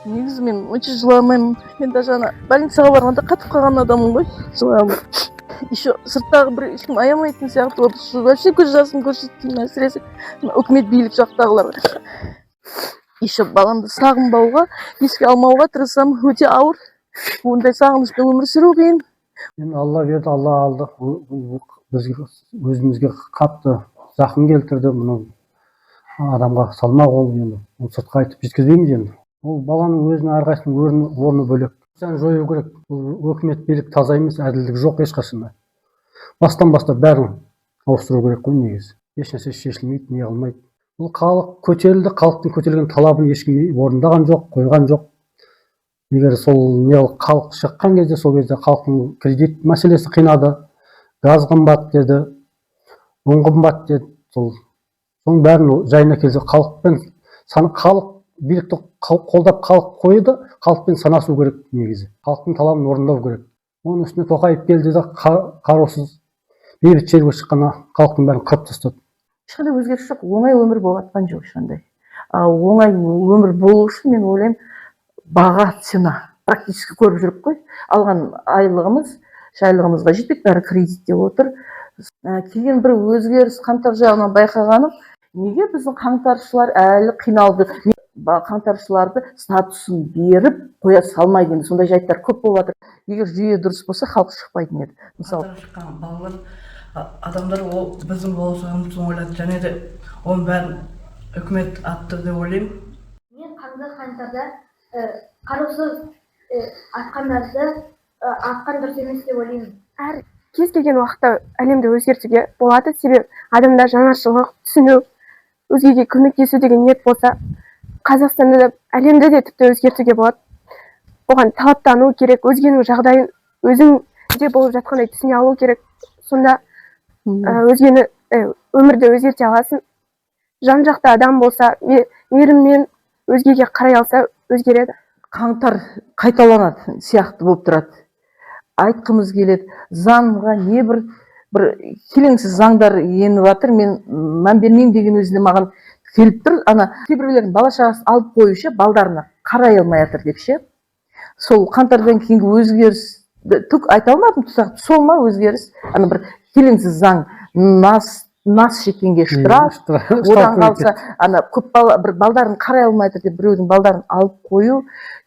негізі мен өте жыламаймын. Мен даже ана больницаға барғанда қатып қалған адаммын ғой, жыламын. Еще сырттағы бір ешкім аямайтын сияқты болды. Вообще көз жасым көрсетпеймін, әсіресе үкімет билік жақтағыларға. Еще баламды сағынбауға, еске алмауға тырысамын, өте ауыр. Ондай сағынышпен өмір сүру қиын. Енді Алла берді, Алла алды. Бізге өзімізге қатты зақым келтірді. Мұны адамға салмақ ол енді. Оны сыртқа айтып жеткізбейміз енді. Ол баланың өзінің әрқайсысының орны бөлек. Сен жою керек. Бұл өкімет билік таза емес, әділдік жоқ ешқашанда. Бастан бастап бәрін ауыстыру керек қой негізі. Ешнәрсе шешілмейді, не қылмайды. Бұл халық көтерілді, халықтың көтерілген талабын ешкім орындаған жоқ, қойған жоқ. Егер сол халық шыққан кезде, сол кезде халықтың кредит мәселесі қинады, газ қымбат деді, ұн қымбат деді. Соның бәрін жайына келсе халықпен халық билікті қолдап халық қойды, халықпен санасу керек негізі. Халықтың талабын орындау керек. Оның үстіне Тоқаев келді де қарусыз бейбіт шеруге шыққан халықтың бәрін қырып тастады. Ешқандай өзгеріс жоқ, оңай өмір болатқан жоқ ешқандай. Оңай өмір болу үшін мен ойлаймын, баға цена практически көріп жүріп қой. Алған айлығымыз, шайлығымызға жетпейді, бәрі кредитте отыр. Келген бір өзгеріс қаңтар жағынан байқағаным, неге біздің қаңтаршылар әлі қиналды? Қаңтаршыларды статусын беріп қоя салмайды енді, сондай жайттар көп болып жатыр. Егер жүйе дұрыс болса, халық шықпайтын еді. Мысалы, шыққан балалар, адамдар ол біздің болашағымызды ойлады, және де оның бәрін үкімет атты деп ойлаймын. Мен қаңтарда қарусыз атқандарды атқан дұрыс емес деп ойлаймын. Әр кез келген уақытта әлемді өзгертуге болады, себебі адамда жаңашылық, түсіну, өзгеге көмектесу деген ниет болса, Қазақстанды да әлемді де тіпті өзгертуге болады. Оған талаптану керек, өзгенің жағдайын өзіңде болып жатқандай түсіне алу керек. Сонда өзгені өмірді өзгерте аласың. Жан-жақты адам болса, мейіріммен өзгеге қарай алса, өзгереді. Қаңтар қайталанады сияқты болып тұрады. Айтқымыз келеді, заңға не бір келеңсіз заңдар еніп жатыр. Мен мән бермеймін деген өзінде маған келіп тұр. Ана кейбіреулердің бала шағасын алып қоюшы, балдарына қарай алмай жатыр деп ше. Сол қаңтардан кейінгі өзгеріс түк айта алмадым, сол ма өзгеріс? Ана бір келеңсіз заң нас шеккенге штраф, одан қалса ана көп бір балдарын қарай алмай жатыр деп біреудің балдарын алып қою,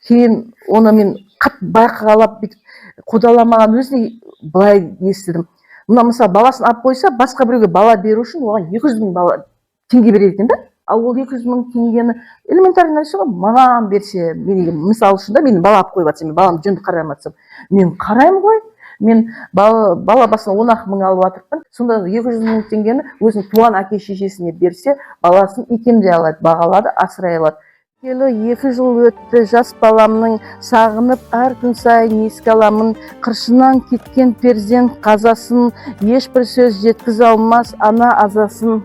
кейін оны мен қатты байқағалап бүйтіп қудаламаған өзіне былай естідім. Мына мысалы баласын алып қойса, басқа біреуге бала беру үшін оған 200.000 теңге береді екен да. Ал ол 200.000 теңгені элементарный нәрсе ғой, маған берсе, мысалы үшін да менің бала алып қойып жатсам, мен баламды жөнді қарай алмасам, мен қараймын ғой. Мен бала басына 10.000 алып жатырмын. Сонда 200.000 теңгені өзінің туған әке шешесіне берсе, баласын икемдей алады, бағалады, асырай алады. Келі 2 жыл өтті, жас баламның сағынып әр күн сайын еске аламын. Қыршынан кеткен перзент қазасын, ешбір сөз жеткізе алмас ана азасын.